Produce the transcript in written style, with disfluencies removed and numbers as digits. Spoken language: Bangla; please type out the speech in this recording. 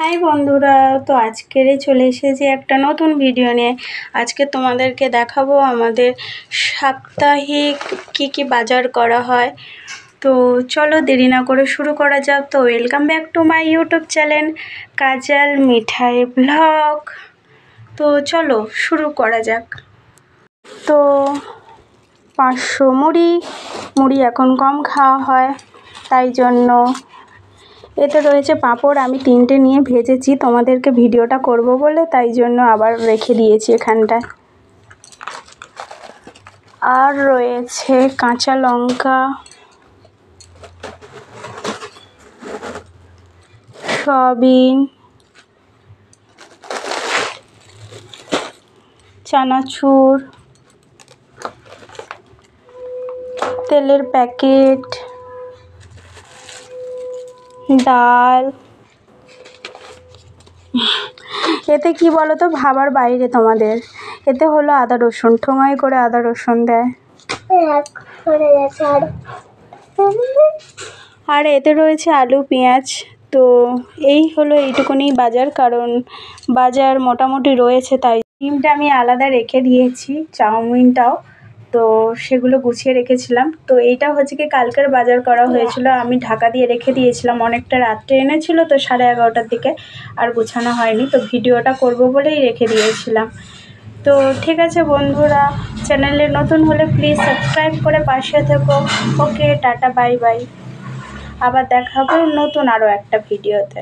হাই বন্ধুরা, তো আজকেরই চলে এসেছি একটা নতুন ভিডিও নিয়ে। আজকে তোমাদেরকে দেখাবো আমাদের সাপ্তাহিক কি বাজার করা হয়। তো চলো দেরি না করে শুরু করা যাক। তো welcome back to my YouTube channel Kajal Mithai blog. তো চলো শুরু করা যাক। তো 500 মুড়ি এখন কম খাওয়া হয়, তাই জন্য এতে রয়েছে পাঁপড়। আমি 3টে নিয়ে ভেজেছি, তোমাদেরকে ভিডিওটা করব বলে তাই জন্য আবার রেখে দিয়েছি এখানটায়। আর রয়েছে কাঁচা লঙ্কা, সয়াবিন, চানাচুর, তেলের প্যাকেট, ডাল। এতে কি বলো তো, ভাবার বাইরে তোমাদের। এতে হলো আদা রসুন, ঠোঙায় করে আদা রসুন দেয়। আর এতে রয়েছে আলু পেঁয়াজ। তো এই হলো এইটুকুনি বাজার, কারণ বাজার মোটামুটি রয়েছে, তাই ডিমটা আমি আলাদা রেখে দিয়েছি, চাউমিনটাও তো সেগুলো গুছিয়ে রেখেছিলাম। তো এইটা হচ্ছে কি কালকের বাজার করা হয়েছিল, আমি ঢাকা দিয়ে রেখে দিয়েছিলাম, অনেকটা রাত্রে এনেছিল তো 11:30টার দিকে, আর গোছানো হয়নি। তো ভিডিওটা করব বলেই রেখে দিয়েছিলাম। তো ঠিক আছে বন্ধুরা, চ্যানেলে নতুন হলে প্লিজ সাবস্ক্রাইব করে পাশে থেকো। ওকে, টাটা, বাই বাই। আবার দেখা হবে নতুন আরও একটা ভিডিওতে।